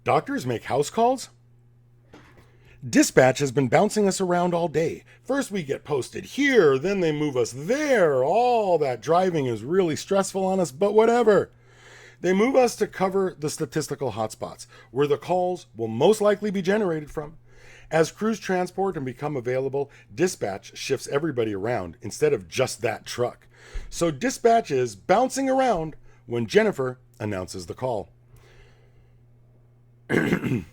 Doctors make house calls? Dispatch has been bouncing us around all day. First we get posted here, then they move us there. All that driving is really stressful on us, but whatever. They move us to cover the statistical hotspots, where the calls will most likely be generated from. As crews transport and become available, dispatch shifts everybody around instead of just that truck. So dispatch is bouncing around when Jennifer announces the call. The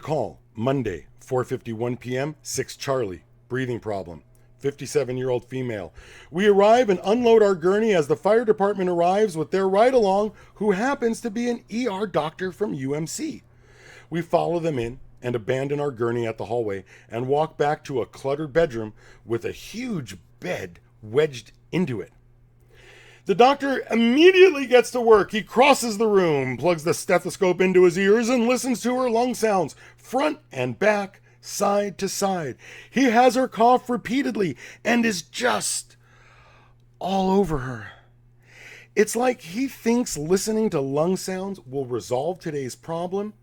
call, Monday, 4:51 p.m., 6 Charlie, breathing problem, 57-year-old female. We arrive and unload our gurney as the fire department arrives with their ride-along, who happens to be an ER doctor from UMC. We follow them in and abandon our gurney at the hallway and walk back to a cluttered bedroom with a huge bed wedged into it. The doctor immediately gets to work. He crosses the room, plugs the stethoscope into his ears, and listens to her lung sounds, front and back, side to side. He has her cough repeatedly and is just all over her. It's like he thinks listening to lung sounds will resolve today's problem.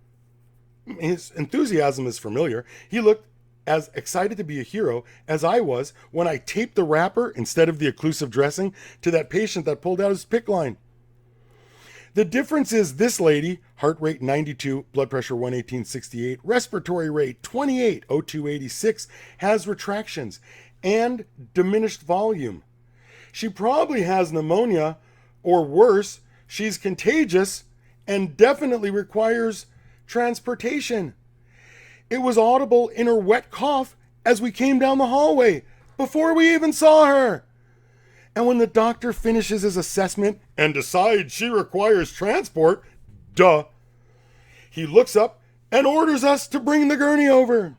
His enthusiasm is familiar. He looked as excited to be a hero as I was when I taped the wrapper instead of the occlusive dressing to that patient that pulled out his PICC line. The difference is this lady, heart rate 92, blood pressure 118/68, respiratory rate 28, O2 86, has retractions and diminished volume. She probably has pneumonia, or worse, she's contagious and definitely requires transportation. It was audible in her wet cough as we came down the hallway before we even saw her. And when the doctor finishes his assessment and decides she requires transport, he looks up and orders us to bring the gurney over.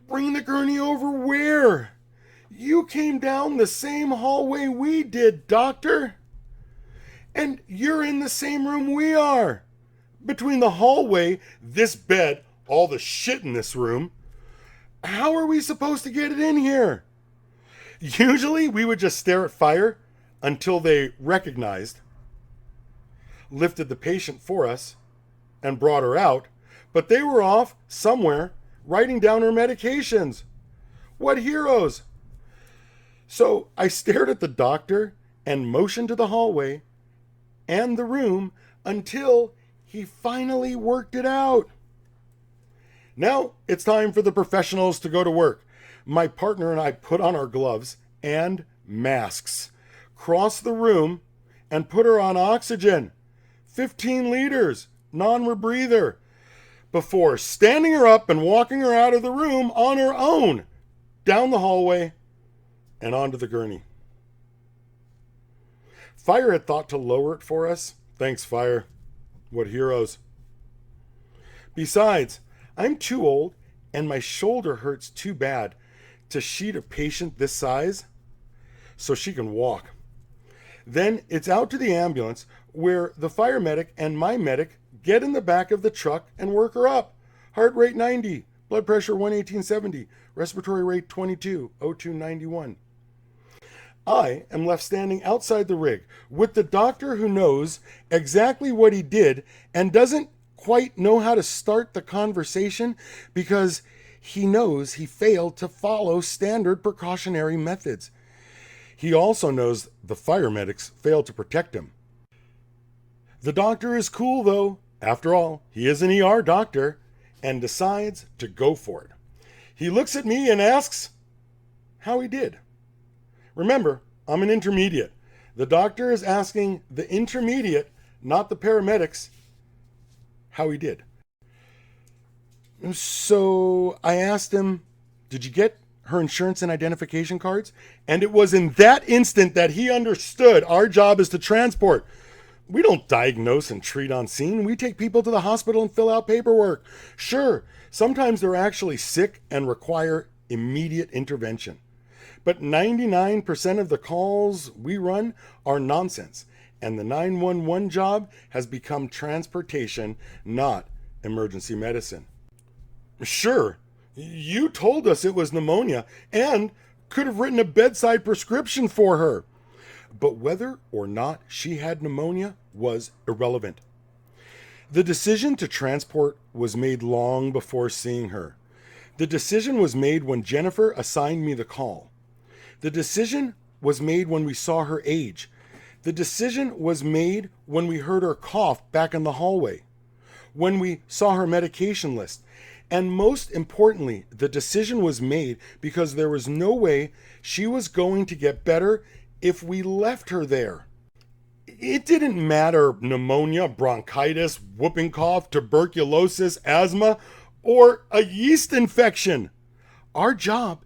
Bring the gurney over where? You came down the same hallway we did, doctor. And you're in the same room we are. Between the hallway, this bed, all the shit in this room, how are we supposed to get it in here? Usually we would just stare at fire until they recognized, lifted the patient for us, and brought her out, but they were off somewhere writing down her medications. What heroes! So I stared at the doctor and motioned to the hallway and the room until he finally worked it out. Now it's time for the professionals to go to work. My partner and I put on our gloves and masks, crossed the room, and put her on oxygen, 15 liters, non-rebreather, before standing her up and walking her out of the room on her own, down the hallway and onto the gurney. Fire had thought to lower it for us. Thanks, Fire. What heroes. Besides, I'm too old and my shoulder hurts too bad to sheet a patient this size so she can walk. Then it's out to the ambulance where the fire medic and my medic get in the back of the truck and work her up. Heart rate 90, blood pressure 118/70, respiratory rate 22, O2 91. I am left standing outside the rig with the doctor who knows exactly what he did and doesn't quite know how to start the conversation because he knows he failed to follow standard precautionary methods. He also knows the fire medics failed to protect him. The doctor is cool though. After all, he is an ER doctor and decides to go for it. He looks at me and asks how he did. Remember, I'm an intermediate. The doctor is asking the intermediate, not the paramedics, how he did. So I asked him, did you get her insurance and identification cards? And it was in that instant that he understood our job is to transport. We don't diagnose and treat on scene. We take people to the hospital and fill out paperwork. Sure, sometimes they're actually sick and require immediate intervention. But 99% of the calls we run are nonsense. And the 911 job has become transportation, not emergency medicine. Sure, you told us it was pneumonia and could have written a bedside prescription for her. but whether or not she had pneumonia was irrelevant. The decision to transport was made long before seeing her. The decision was made when Jennifer assigned me the call. The decision was made when we saw her age. The decision was made when we heard her cough back in the hallway, when we saw her medication list. And most importantly, the decision was made because there was no way she was going to get better if we left her there. It didn't matter pneumonia, bronchitis, whooping cough, tuberculosis, asthma, or a yeast infection. Our job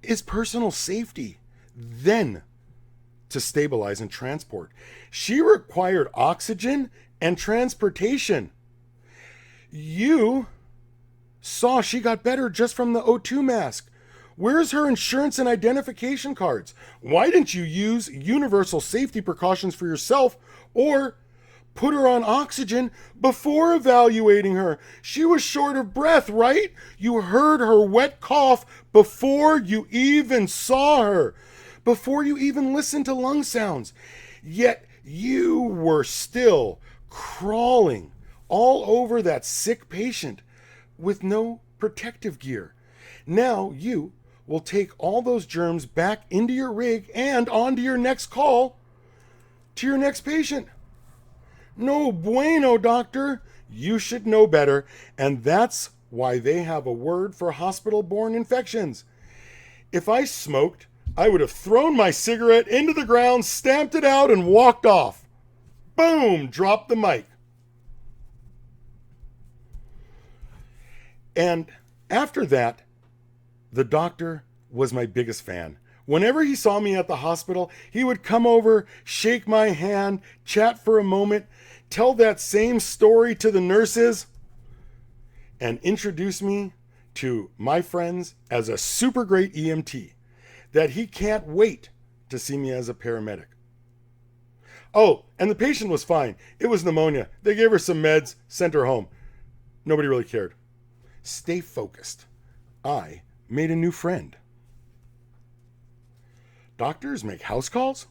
is personal safety, then to stabilize and transport. She required oxygen and transportation. You saw she got better just from the O2 mask. Where's her insurance and identification cards? Why didn't you use universal safety precautions for yourself or put her on oxygen before evaluating her? She was short of breath, right? You heard her wet cough before you even saw her, before you even listened to lung sounds. Yet you were still crawling all over that sick patient with no protective gear. Now you will take all those germs back into your rig and onto your next call to your next patient. No bueno, doctor. You should know better. And that's why they have a word for hospital-borne infections. If I smoked, I would have thrown my cigarette into the ground, stamped it out, and walked off. Boom, dropped the mic. And after that, the doctor was my biggest fan. Whenever he saw me at the hospital, he would come over, shake my hand, chat for a moment, tell that same story to the nurses, and introduce me to my friends as a super great EMT, that he can't wait to see me as a paramedic. Oh, and the patient was fine. It was pneumonia. They gave her some meds, sent her home. Nobody really cared. Stay focused. I made a new friend. Doctors make house calls?